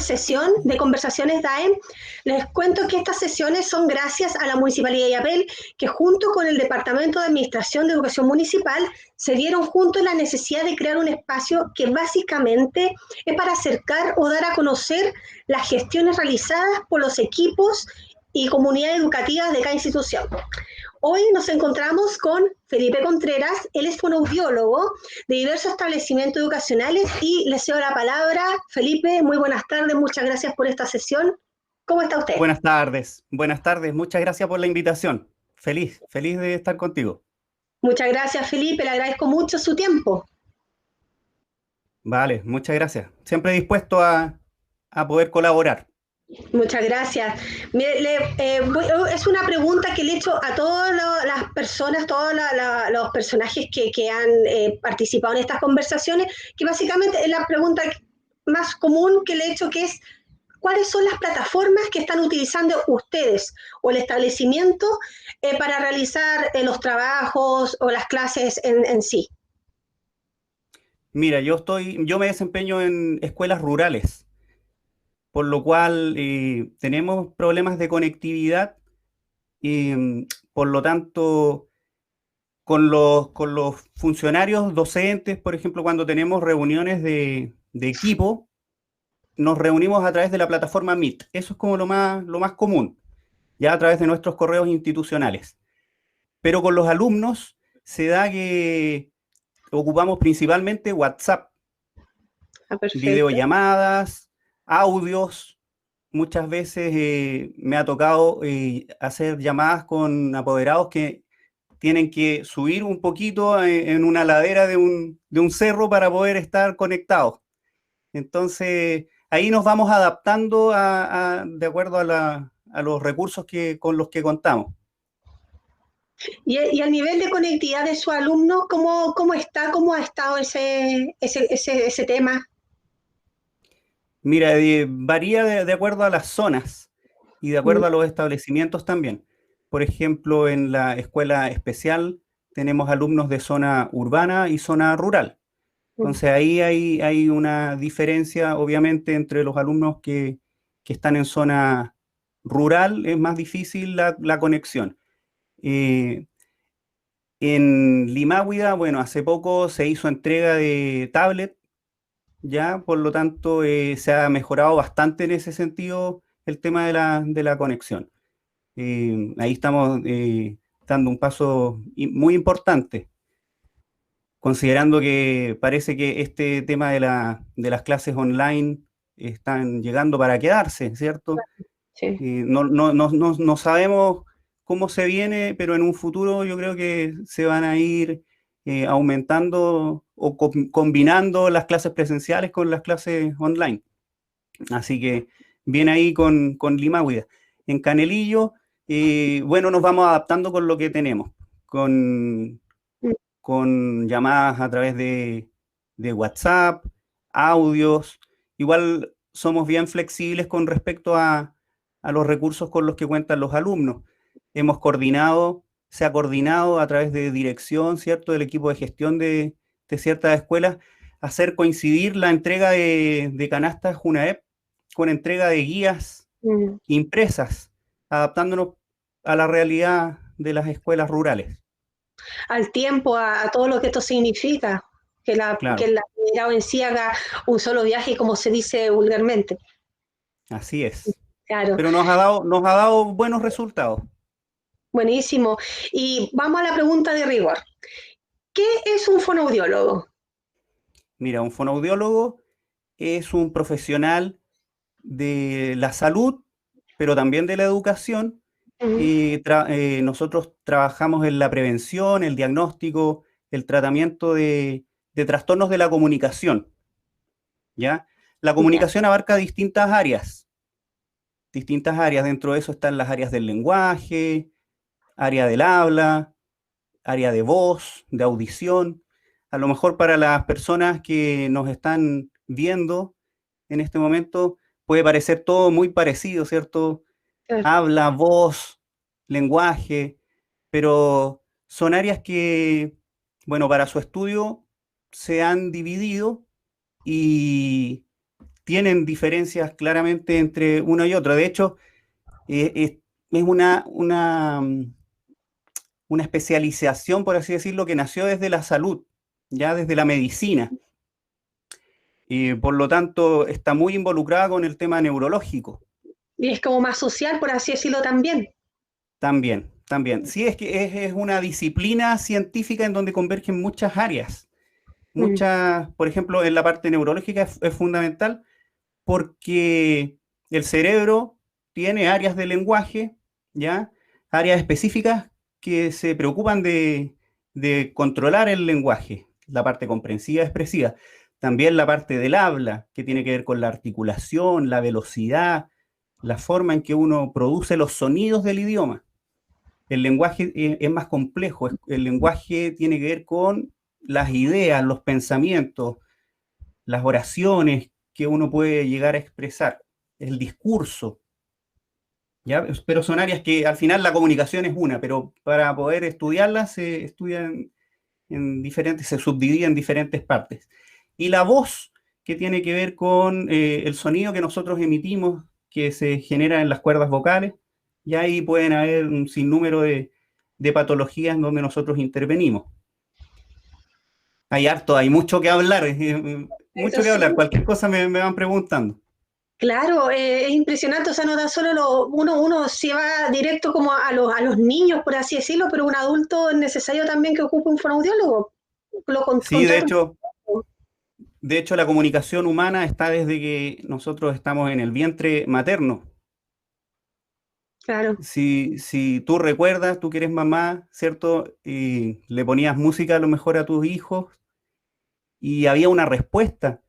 sesión de Conversaciones DAEM. Les cuento que estas sesiones son gracias a la Municipalidad de Illapel, que junto con el Departamento de Administración de Educación Municipal se dieron juntos la necesidad de crear un espacio que básicamente es para acercar o dar a conocer las gestiones realizadas por los equipos y comunidades educativas de cada institución. Hoy nos encontramos con Felipe Contreras, él es fonoaudiólogo de diversos establecimientos educacionales y le cedo la palabra. Felipe, muy buenas tardes, muchas gracias por esta sesión. ¿Cómo está usted? Buenas tardes, muchas gracias por la invitación. Feliz de estar contigo. Muchas gracias, Felipe, le agradezco mucho su tiempo. Vale, muchas gracias. Siempre dispuesto a poder colaborar. Muchas gracias. Es una pregunta que le he hecho a todas las personas, los personajes que han participado en estas conversaciones, que básicamente es la pregunta más común que le he hecho, que es ¿cuáles son las plataformas que están utilizando ustedes o el establecimiento para realizar los trabajos o las clases en sí? Mira, yo me desempeño en escuelas rurales, por lo cual tenemos problemas de conectividad y por lo tanto con los funcionarios docentes, por ejemplo, cuando tenemos reuniones de equipo, nos reunimos a través de la plataforma Meet. Eso es como lo más común, ya a través de nuestros correos institucionales. Pero con los alumnos se da que ocupamos principalmente WhatsApp, Perfecto. videollamadas, audios. Muchas veces me ha tocado hacer llamadas con apoderados que tienen que subir un poquito en una ladera de un cerro para poder estar conectados. Entonces, ahí nos vamos adaptando de acuerdo a los recursos con los que contamos. Y a nivel de conectividad de su alumno, ¿cómo está? ¿Cómo ha estado ese tema? Mira, varía de acuerdo a las zonas y de acuerdo a los establecimientos también. Por ejemplo, en la escuela especial tenemos alumnos de zona urbana y zona rural. Entonces ahí hay una diferencia, obviamente, entre los alumnos que están en zona rural, es más difícil la conexión. En Limáhuida, bueno, hace poco se hizo entrega de tablet, ya, por lo tanto, se ha mejorado bastante en ese sentido el tema de la conexión. Ahí estamos dando un paso muy importante, considerando que parece que este tema de las clases online están llegando para quedarse, ¿cierto? Sí. No sabemos cómo se viene, pero en un futuro yo creo que se van a ir aumentando o combinando las clases presenciales con las clases online. Así que viene ahí con Limáhuida. En Canelillo, bueno, nos vamos adaptando con lo que tenemos, con llamadas a través de WhatsApp, audios. Igual somos bien flexibles con respecto a los recursos con los que cuentan los alumnos. Se ha coordinado a través de dirección, ¿cierto?, del equipo de gestión de ciertas escuelas, hacer coincidir la entrega de canastas Junaep con entrega de guías impresas, adaptándonos a la realidad de las escuelas rurales. Al tiempo, a todo lo que esto significa, que Claro, el apoderado en sí haga un solo viaje, como se dice vulgarmente. así es. Claro, Pero nos ha dado buenos resultados. buenísimo. Y vamos a la pregunta de rigor. ¿Qué es un fonoaudiólogo? Mira, un fonoaudiólogo es un profesional de la salud, pero también de la educación. Nosotros trabajamos en la prevención, el diagnóstico, el tratamiento de trastornos de la comunicación, ¿ya? La Ya. comunicación abarca distintas áreas. Distintas áreas. Dentro de eso están las áreas del lenguaje, área del habla, área de voz, de audición. A lo mejor para las personas que nos están viendo en este momento puede parecer todo muy parecido, ¿cierto? Claro. Habla, voz, lenguaje, pero son áreas que, bueno, para su estudio se han dividido y tienen diferencias claramente entre uno y otro. De hecho, es una especialización, por así decirlo, que nació desde la salud, ya desde la medicina. Y por lo tanto, está muy involucrada con el tema neurológico. Y es como más social, por así decirlo, también. También, también. Sí, es que es una disciplina científica en donde convergen muchas áreas. Mm. Muchas, por ejemplo, en la parte neurológica es fundamental porque el cerebro tiene áreas de lenguaje, ¿ya? Áreas específicas que se preocupan de controlar el lenguaje, la parte comprensiva, expresiva. También la parte del habla, que tiene que ver con la articulación, la velocidad, la forma en que uno produce los sonidos del idioma. El lenguaje es más complejo, el lenguaje tiene que ver con las ideas, los pensamientos, las oraciones que uno puede llegar a expresar, el discurso, ¿ya? Pero son áreas que al final la comunicación es una, pero para poder estudiarlas se estudian en diferentes, se subdivide en diferentes partes. Y la voz, que tiene que ver con el sonido que nosotros emitimos, que se genera en las cuerdas vocales, y ahí pueden haber un sinnúmero de patologías en donde nosotros intervenimos. Hay harto, hay mucho que hablar, Eso mucho que sí. hablar. Cualquier cosa me van preguntando. Claro, es impresionante, o sea, no da solo uno se va directo como a los niños, por así decirlo, pero un adulto es necesario también que ocupe un fonoaudiólogo. Sí, Contrata un... de hecho, la comunicación humana está desde que nosotros estamos en el vientre materno. Claro, Si tú recuerdas, tú que eres mamá, ¿cierto? Y le ponías música a lo mejor a tus hijos y había una respuesta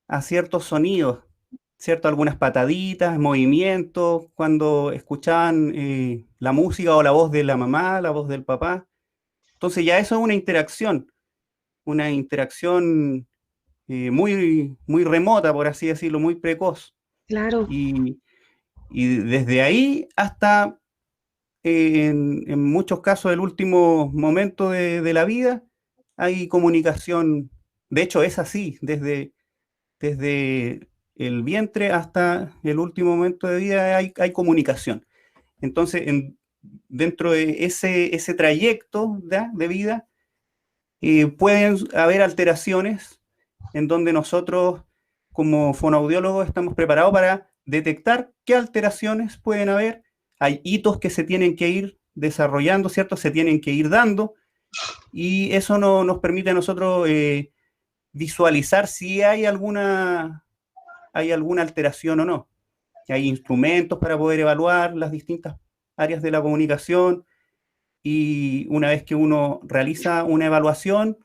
a ciertos sonidos, ¿cierto? Algunas pataditas, movimientos, cuando escuchaban la música o la voz de la mamá, la voz del papá. Entonces ya eso es una interacción muy, muy remota, por así decirlo, muy precoz. claro. Y, y desde ahí hasta en muchos casos el último momento de la vida hay comunicación. De hecho, es así, desde el vientre hasta el último momento de vida hay comunicación. Entonces, dentro de ese trayecto de vida, pueden haber alteraciones en donde nosotros como fonoaudiólogos estamos preparados para detectar qué alteraciones pueden haber. Hay hitos que se tienen que ir desarrollando, ¿cierto? Se tienen que ir dando y eso nos permite a nosotros visualizar si hay alguna alteración o no. Hay instrumentos para poder evaluar las distintas áreas de la comunicación y una vez que uno realiza una evaluación,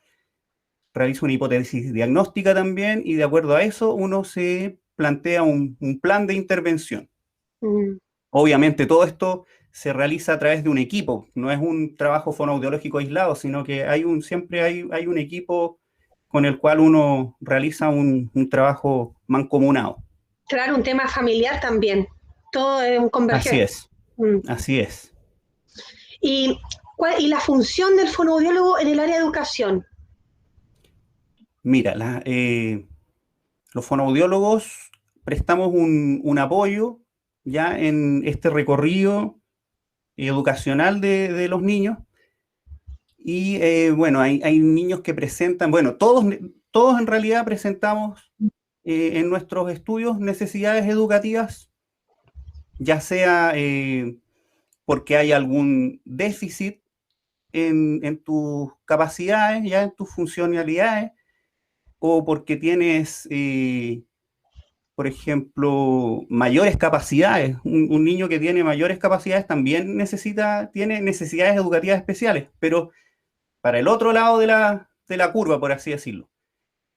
realiza una hipótesis diagnóstica también y de acuerdo a eso uno se plantea un plan de intervención. Mm. Obviamente todo esto se realiza a través de un equipo, no es un trabajo fonoaudiológico aislado, sino que siempre hay un equipo con el cual uno realiza un trabajo mancomunado. Claro, un tema familiar también. Todo es un Así converger. es, Mm. así es. ¿Y, y la función del fonoaudiólogo en el área de educación? Mira, los fonoaudiólogos prestamos un apoyo ya en este recorrido educacional de los niños. Y bueno, hay niños que presentan, bueno, todos en realidad presentamos en nuestros estudios necesidades educativas, ya sea porque hay algún déficit en tus capacidades, ya en tus funcionalidades, o porque tienes, por ejemplo, mayores capacidades. Un niño que tiene mayores capacidades también tiene necesidades educativas especiales, pero para el otro lado de la curva, por así decirlo.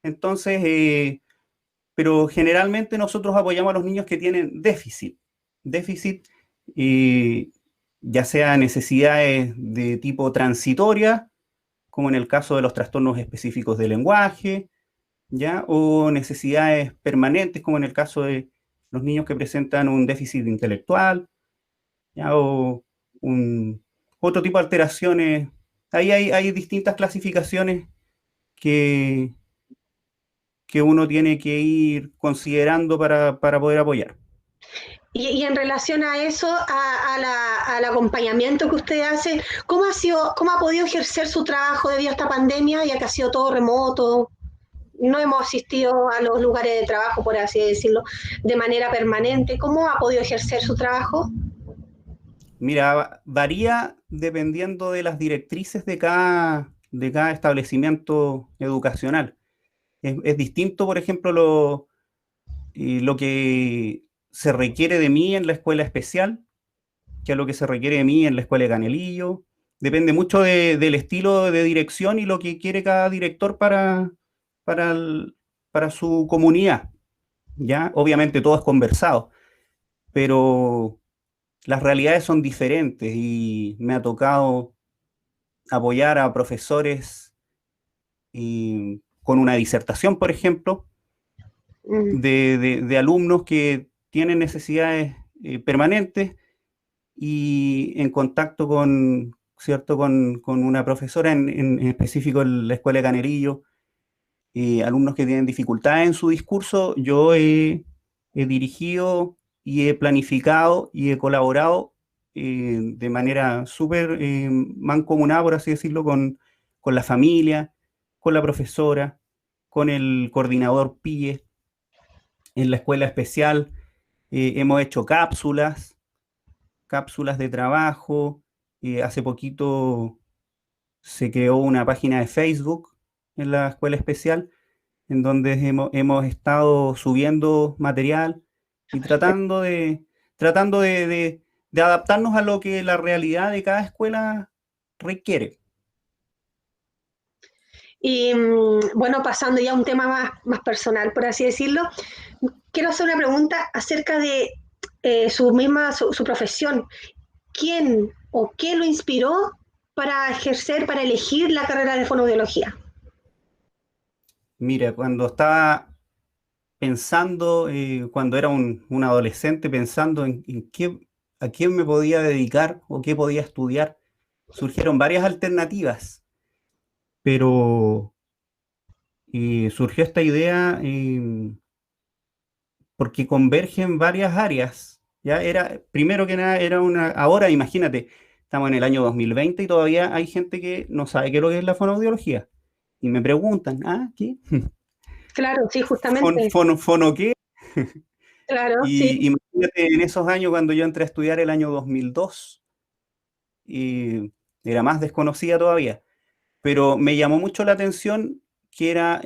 Entonces, pero generalmente nosotros apoyamos a los niños que tienen déficit, eh, ya sea necesidades de tipo transitoria, como en el caso de los trastornos específicos del lenguaje, ¿ya? O necesidades permanentes, como en el caso de los niños que presentan un déficit intelectual, ¿ya? O un, otro tipo de alteraciones. Ahí hay distintas clasificaciones que, que uno tiene que ir considerando para poder apoyar. Y en relación a eso, al acompañamiento que usted hace, ¿cómo ha podido ejercer su trabajo debido a esta pandemia, ya que ha sido todo remoto? No hemos asistido a los lugares de trabajo, por así decirlo, de manera permanente. ¿Cómo ha podido ejercer su trabajo? Mira, varía dependiendo de las directrices de cada establecimiento educacional. Es distinto, por ejemplo, lo que se requiere de mí en la escuela especial que a lo que se requiere de mí en la escuela de Canelillo. Depende mucho del estilo de dirección y lo que quiere cada director para, para su comunidad. ¿Ya? Obviamente todo es conversado, pero las realidades son diferentes y me ha tocado apoyar a profesores con una disertación, por ejemplo, Mm. de alumnos que tienen necesidades permanentes y en contacto con, ¿cierto? Con una profesora en específico en la Escuela de Canerillo, alumnos que tienen dificultades en su discurso, yo he dirigido y he planificado y he colaborado de manera súper mancomunada, por así decirlo, con la familia, con la profesora, con el coordinador PIE en la escuela especial. Hemos hecho cápsulas de trabajo. Hace poquito se creó una página de Facebook en la escuela especial, en donde hemos estado subiendo material y tratando de adaptarnos a lo que la realidad de cada escuela requiere. Y bueno, pasando ya a un tema más personal, por así decirlo, quiero hacer una pregunta acerca de su profesión. ¿Quién o qué lo inspiró para ejercer, para elegir la carrera de fonoaudiología? Mira, cuando estaba pensando, cuando era un adolescente, pensando a quién me podía dedicar o qué podía estudiar, surgieron varias alternativas, pero surgió esta idea porque convergen varias áreas. Ya era, primero que nada, ahora imagínate, estamos en el año 2020 y todavía hay gente que no sabe qué es lo que es la fonoaudiología. Y me preguntan, ¿qué? Claro, sí, justamente. ¿Fono qué? Claro, sí. Y imagínate en esos años cuando yo entré a estudiar el año 2002, y era más desconocida todavía, pero me llamó mucho la atención que era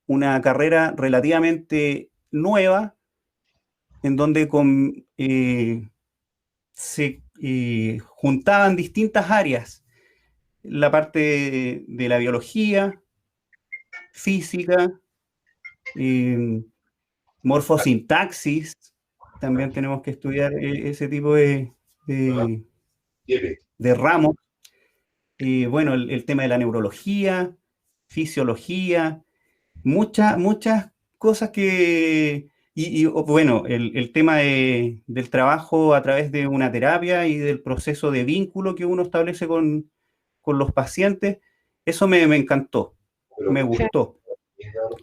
una carrera relativamente nueva en donde se juntaban distintas áreas, la parte de la biología, física, eh, morfosintaxis, también tenemos que estudiar ese tipo de, de ramos. Bueno, el tema de la neurología, fisiología, muchas cosas bueno, el tema del trabajo a través de una terapia y del proceso de vínculo que uno establece con los pacientes, eso me encantó, me gustó.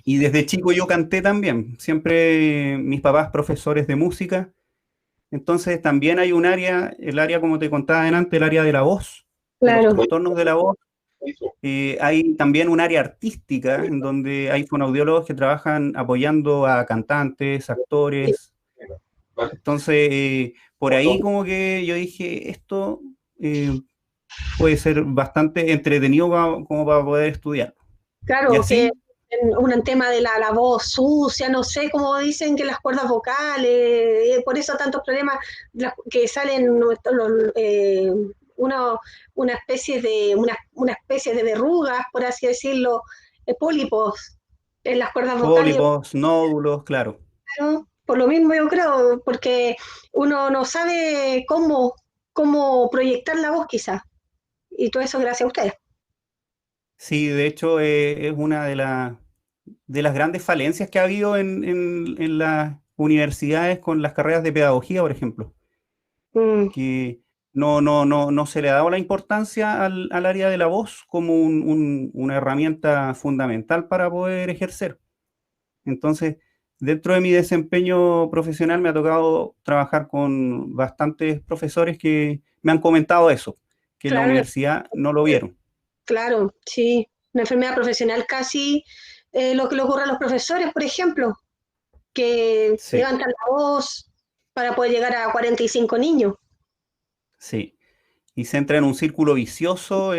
Y desde chico yo canté también, siempre mis papás profesores de música, entonces también hay un área, el área como te contaba antes, el área de la voz, de los Claro. trastornos de la voz. Hay también un área artística en donde hay fonoaudiólogos que trabajan apoyando a cantantes, actores. Entonces, por ahí como que yo dije, esto eh, puede ser bastante entretenido como para poder estudiar. Y Claro, que así, un tema de la voz sucia, no sé, como dicen que las cuerdas vocales, por eso tantos problemas que salen uno, una especie de verrugas, por así decirlo, pólipos en las cuerdas vocales, pólipos, nódulos, claro. ¿no? Por lo mismo yo creo, porque uno no sabe cómo proyectar la voz quizás, y todo eso gracias a ustedes. Sí, de hecho es una de las grandes falencias que ha habido en las universidades con las carreras de pedagogía, por ejemplo, Mm, que no se le ha dado la importancia al área de la voz como una herramienta fundamental para poder ejercer. Entonces, dentro de mi desempeño profesional me ha tocado trabajar con bastantes profesores que me han comentado eso, que en la Claro, universidad no lo vieron. claro, sí. Una enfermedad profesional casi lo que le ocurre a los profesores, por ejemplo, que Sí, levantan la voz para poder llegar a 45 niños. sí. Y se entra en un círculo vicioso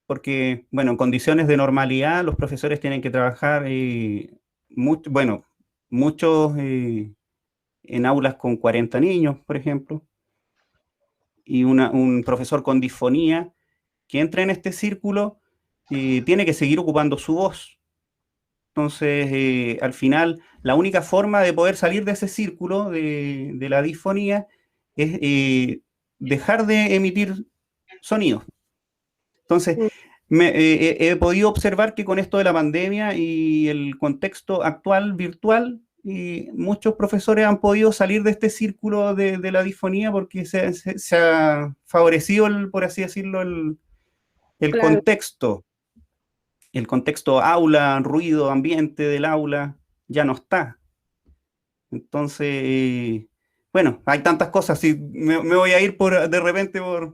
porque, bueno, en condiciones de normalidad los profesores tienen que trabajar, bueno, muchos en aulas con 40 niños, por ejemplo, y un profesor con disfonía que entra en este círculo tiene que seguir ocupando su voz. Entonces, al final, la única forma de poder salir de ese círculo de la disfonía es dejar de emitir sonidos. Entonces, he podido observar que con esto de la pandemia y el contexto actual virtual, muchos profesores han podido salir de este círculo de la disfonía porque se ha favorecido, por así decirlo, el Claro. contexto. El contexto aula, ruido, ambiente del aula, ya no está. Entonces, bueno, hay tantas cosas y me voy a ir de repente por...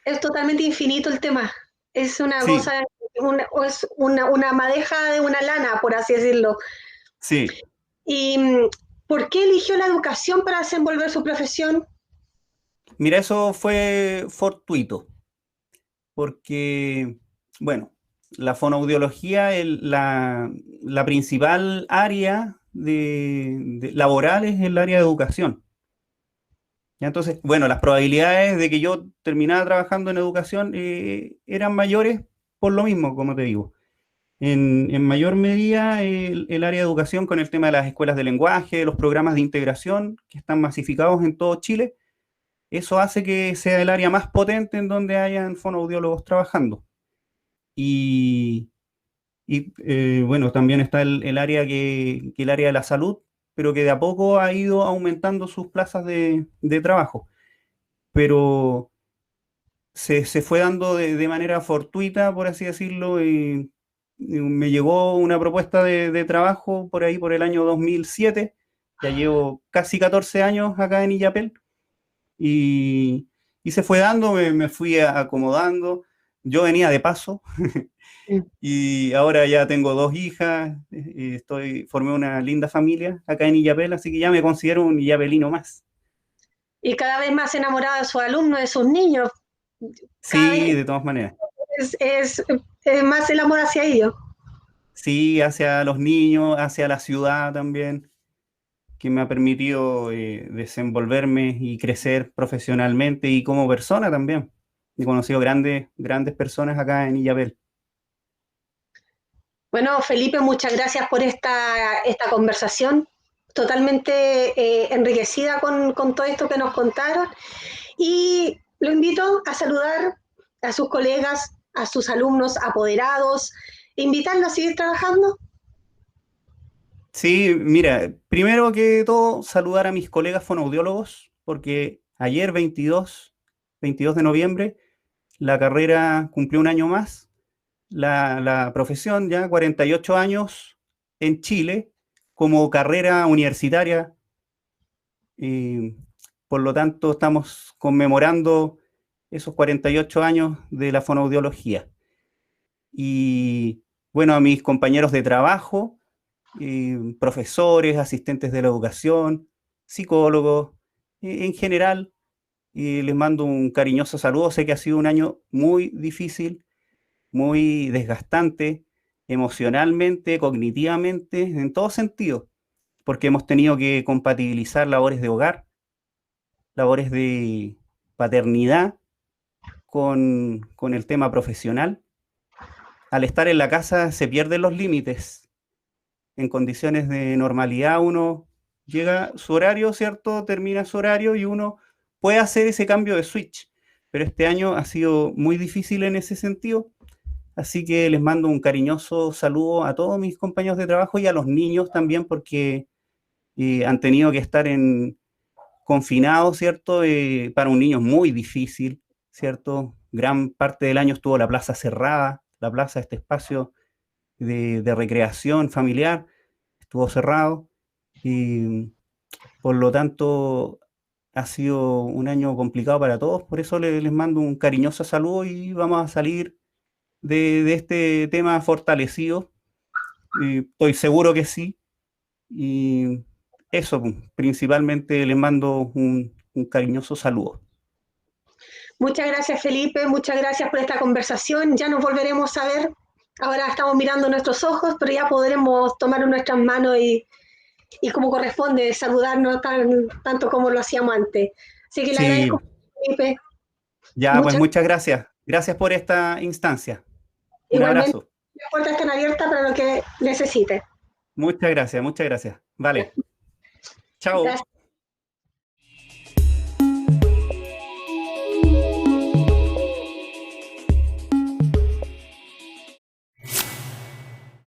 Es totalmente infinito el tema. Es una Sí, cosa, es una madeja de una lana, por así decirlo. sí. ¿Y por qué eligió la educación para desenvolver su profesión? Mira, eso fue fortuito, porque, bueno, la fonoaudiología, la principal área laboral es el área de educación. ¿Ya? Entonces, bueno, las probabilidades de que yo terminara trabajando en educación eran mayores por lo mismo, como te digo. En mayor medida, el área de educación con el tema de las escuelas de lenguaje, los programas de integración que están masificados en todo Chile, eso hace que sea el área más potente en donde hayan fonoaudiólogos trabajando. Y, bueno, también está el área que el área de la salud, pero que de a poco ha ido aumentando sus plazas de trabajo. Pero se fue dando de manera fortuita, por así decirlo, y me llegó una propuesta de trabajo por ahí por el año 2007. Ya llevo casi 14 años acá en Illapel y, y se fue dando, me fui acomodando. Yo venía de paso y ahora ya tengo dos hijas, formé una linda familia acá en Illapel, así que ya me considero un illapelino más. Y cada vez más enamorada de sus alumnos, de sus niños, cada Sí, vez de todas maneras. es, es, es más el amor hacia ellos. Sí, hacia los niños, hacia la ciudad también, que me ha permitido desenvolverme y crecer profesionalmente y como persona también. He conocido grandes personas acá en Illapel. Bueno, Felipe, muchas gracias por esta conversación, totalmente enriquecida con todo esto que nos contaron. Y lo invito a saludar a sus colegas, a sus alumnos apoderados, e invitarlos a seguir trabajando. Sí, mira, primero que todo, saludar a mis colegas fonoaudiólogos, porque ayer, 22 de noviembre, la carrera cumplió un año más, la profesión ya 48 años en Chile como carrera universitaria. Y por lo tanto, estamos conmemorando esos 48 años de la fonoaudiología. Y bueno, a mis compañeros de trabajo, profesores, asistentes de la educación, psicólogos, en general, les mando un cariñoso saludo. Sé que ha sido un año muy difícil, muy desgastante, emocionalmente, cognitivamente, en todo sentido, porque hemos tenido que compatibilizar labores de hogar, labores de paternidad con el tema profesional. Al estar en la casa se pierden los límites. En condiciones de normalidad uno llega su horario, ¿cierto? Termina su horario y uno puede hacer ese cambio de switch. Pero este año ha sido muy difícil en ese sentido. Así que les mando un cariñoso saludo a todos mis compañeros de trabajo y a los niños también porque han tenido que estar confinados, ¿cierto? Para un niño es muy difícil, ¿cierto? Gran parte del año estuvo la plaza cerrada, la plaza, este espacio de recreación familiar, estuvo cerrado y por lo tanto ha sido un año complicado para todos, por eso les mando un cariñoso saludo y vamos a salir de este tema fortalecido. Estoy seguro que sí. Y eso, principalmente les mando un cariñoso saludo. Muchas gracias, Felipe, muchas gracias por esta conversación. Ya nos volveremos a ver. Ahora estamos mirando nuestros ojos, pero ya podremos tomar nuestras manos y como corresponde, saludarnos tanto como lo hacíamos antes. Así que le Sí, agradezco, Felipe. ya, pues Muchas muchas gracias. Gracias por esta instancia. Un Igualmente, abrazo. las puertas están abiertas para lo que necesite. Muchas gracias, muchas gracias. Vale. Chao. Gracias.